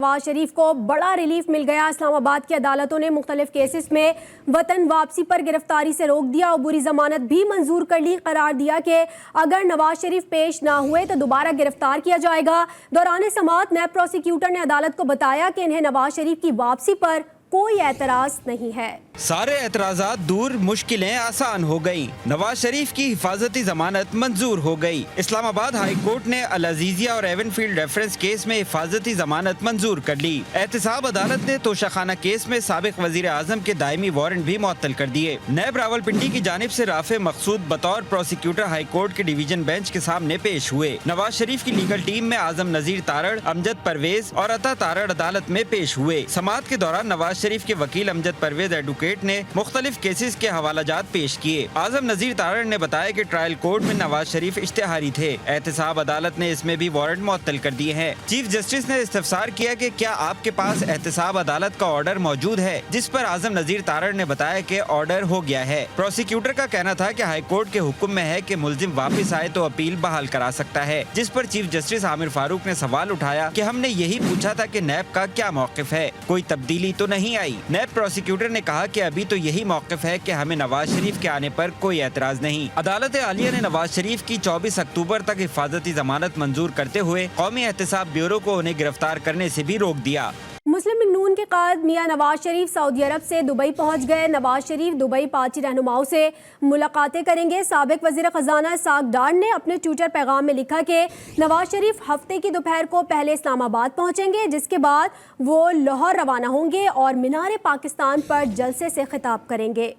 نواز شریف کو بڑا ریلیف مل گیا۔ اسلام آباد کی عدالتوں نے مختلف کیسز میں وطن واپسی پر گرفتاری سے روک دیا، عبوری ضمانت بھی منظور کر لی۔ قرار دیا کہ اگر نواز شریف پیش نہ ہوئے تو دوبارہ گرفتار کیا جائے گا۔ دوران سماعت نیب پروسیکیوٹر نے عدالت کو بتایا کہ انہیں نواز شریف کی واپسی پر کوئی اعتراض نہیں ہے۔ سارے اعتراضات دور، مشکلیں آسان ہو گئیں۔ نواز شریف کی حفاظتی ضمانت منظور ہو گئی۔ اسلام آباد ہائی کورٹ نے العزیزیہ اور ایون فیلڈ ریفرنس کیس میں حفاظتی ضمانت منظور کر لی۔ احتساب عدالت نے توشہ خانہ کیس میں سابق وزیر اعظم کے دائمی وارنٹ بھی معطل کر دیے۔ نیب راولپنڈی کی جانب سے رافع مقصود بطور پروسیکیوٹر ہائی کورٹ کے ڈویژن بینچ کے سامنے پیش ہوئے۔ نواز شریف کی لیگل ٹیم میں اعظم نذیر تارڑ، امجد پرویز اور عطا تارڑ عدالت میں پیش ہوئے۔ سماعت کے دوران نواز شریف کے وکیل امجد پرویز ایڈوکیٹ نے مختلف کیسز کے حوالہ جات پیش کیے۔ اعظم نذیر تارڑ نے بتایا کہ ٹرائل کورٹ میں نواز شریف اشتہاری تھے، احتساب عدالت نے اس میں بھی وارنٹ معطل کر دیے ہیں۔ چیف جسٹس نے استفسار کیا کہ کیا آپ کے پاس احتساب عدالت کا آرڈر موجود ہے، جس پر اعظم نذیر تارڑ نے بتایا کہ آرڈر ہو گیا ہے۔ پروسیکیوٹر کا کہنا تھا کہ ہائی کورٹ کے حکم میں ہے کہ ملزم واپس آئے تو اپیل بحال کرا سکتا ہے، جس پر چیف جسٹس عامر فاروق نے سوال اٹھایا کہ ہم نے یہی پوچھا تھا کہ نیب کا کیا موقف ہے، کوئی تبدیلی تو نہیں آئی۔ نیب پروسیکیوٹر نے کہا کہ ابھی تو یہی موقف ہے کہ ہمیں نواز شریف کے آنے پر کوئی اعتراض نہیں۔ عدالت عالیہ نے نواز شریف کی 24 اکتوبر تک حفاظتی ضمانت منظور کرتے ہوئے قومی احتساب بیورو کو انہیں گرفتار کرنے سے بھی روک دیا۔ مسلم لیگ نون کے قائد میاں نواز شریف سعودی عرب سے دبئی پہنچ گئے۔ نواز شریف دبئی پارٹی رہنماؤں سے ملاقاتیں کریں گے۔ سابق وزیر خزانہ اسحاق ڈار نے اپنے ٹویٹر پیغام میں لکھا کہ نواز شریف ہفتے کی دوپہر کو پہلے اسلام آباد پہنچیں گے، جس کے بعد وہ لاہور روانہ ہوں گے اور مینار پاکستان پر جلسے سے خطاب کریں گے۔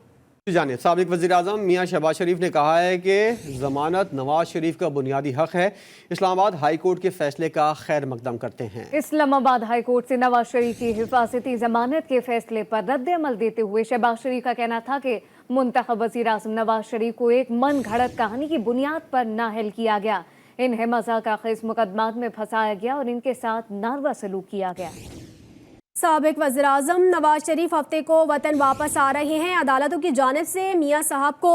جانب سابق وزیر اعظم میاں شہباز شریف نے کہا ہے کہ ضمانت نواز شریف کا بنیادی حق ہے۔ اسلام آباد ہائی کورٹ کے فیصلے کا خیر مقدم کرتے ہیں۔ اسلام آباد ہائی کورٹ سے نواز شریف کی حفاظتی ضمانت کے فیصلے پر رد عمل دیتے ہوئے شہباز شریف کا کہنا تھا کہ منتخب وزیر اعظم نواز شریف کو ایک من گھڑت کہانی کی بنیاد پر نااہل کیا گیا، انہیں مذاق خیز مقدمات میں پھنسایا گیا اور ان کے ساتھ ناروا سلوک کیا گیا۔ سابق وزیر اعظم نواز شریف ہفتے کو وطن واپس آ رہے ہیں۔ عدالتوں کی جانب سے میاں صاحب کو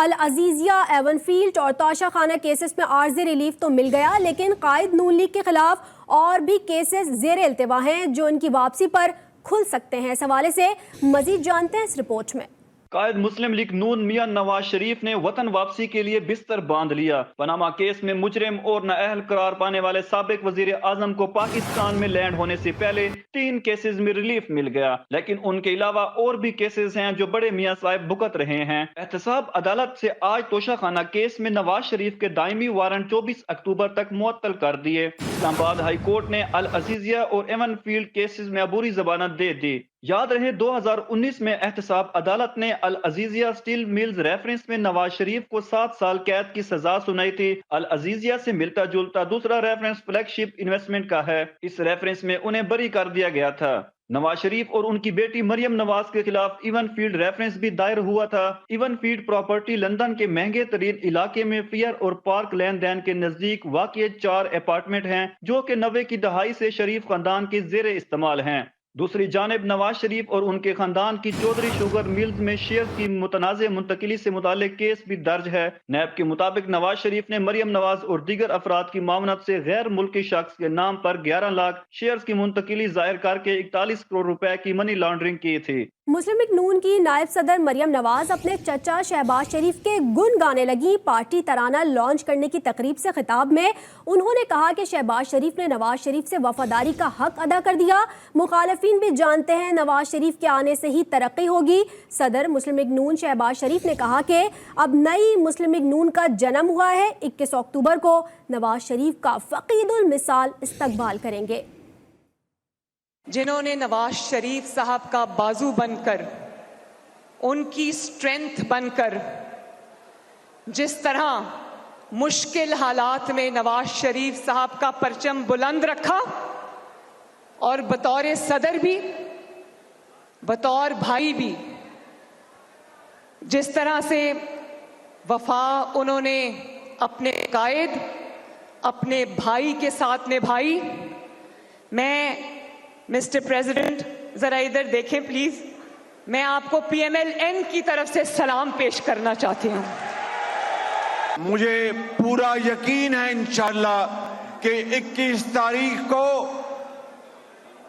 العزیزیہ، ایون فیلڈ اور توشہ خانہ کیسز میں عارضی ریلیف تو مل گیا، لیکن قائد نون لیگ کے خلاف اور بھی کیسز زیر التوا ہیں جو ان کی واپسی پر کھل سکتے ہیں۔ اس حوالے سے مزید جانتے ہیں اس رپورٹ میں۔ قائد مسلم لیگ نون میاں نواز شریف نے وطن واپسی کے لیے بستر باندھ لیا۔ پاناما کیس میں مجرم اور نااہل قرار پانے والے سابق وزیر اعظم کو پاکستان میں لینڈ ہونے سے پہلے 3 کیسز میں ریلیف مل گیا، لیکن ان کے علاوہ اور بھی کیسز ہیں جو بڑے میاں صاحب بھگت رہے ہیں۔ احتساب عدالت سے آج توشہ خانہ کیس میں نواز شریف کے دائمی وارنٹ 24 اکتوبر تک معطل کر دیے۔ اسلام آباد ہائی کورٹ نے العزیزیہ اور ایون فیلڈ کیسز میں عبوری ضمانت دے دی۔ یاد رہے 2019 میں احتساب عدالت نے العزیزیہ سٹیل میلز ریفرنس میں نواز شریف کو 7 سال قید کی سزا سنائی تھی۔ العزیزیہ سے ملتا جلتا دوسرا ریفرنس فلیگ شپ انویسٹمنٹ کا ہے۔ اس ریفرنس میں انہیں بری کر دیا گیا تھا۔ نواز شریف اور ان کی بیٹی مریم نواز کے خلاف ایون فیلڈ ریفرنس بھی دائر ہوا تھا۔ ایون فیلڈ پراپرٹی لندن کے مہنگے ترین علاقے میں فیئر اور پارک لین دین کے نزدیک واقع 4 اپارٹمنٹ ہیں جو کہ 90 کی دہائی سے شریف خاندان کے زیر استعمال ہیں۔ دوسری جانب نواز شریف اور ان کے خاندان کی چودھری شوگر میلز میں شیئر کی متنازع منتقلی سے متعلق کیس بھی درج ہے۔ نیب کے مطابق نواز شریف نے مریم نواز اور دیگر افراد کی معاونت سے غیر ملکی شخص کے نام پر 11 لاکھ شیئرز کی منتقلی ظاہر کر کے 41 کروڑ روپے کی منی لانڈرنگ کی تھی۔ مسلم لیگ نون کی نائب صدر مریم نواز اپنے چچا شہباز شریف کے گن گانے لگی۔ پارٹی ترانہ لانچ کرنے کی تقریب سے خطاب میں انہوں نے کہا کہ شہباز شریف نے نواز شریف سے وفاداری کا حق ادا کر دیا۔ مخالفین بھی جانتے ہیں نواز شریف کے آنے سے ہی ترقی ہوگی۔ صدر مسلم لیگ نون شہباز شریف نے کہا کہ اب نئی مسلم لیگ نون کا جنم ہوا ہے۔ 21 اکتوبر کو نواز شریف کا فقید المثال استقبال کریں گے۔ جنہوں نے نواز شریف صاحب کا بازو بن کر، ان کی سٹرینتھ بن کر، جس طرح مشکل حالات میں نواز شریف صاحب کا پرچم بلند رکھا اور بطور صدر بھی بطور بھائی بھی جس طرح سے وفا انہوں نے اپنے قائد، اپنے بھائی کے ساتھ نبھائی۔ میں مسٹر پریزیڈنٹ ذرا ادھر دیکھیں پلیز، میں آپ کو پی ایم ایل این کی طرف سے سلام پیش کرنا چاہتی ہوں۔ مجھے پورا یقین ہے انشاءاللہ کہ 21 تاریخ کو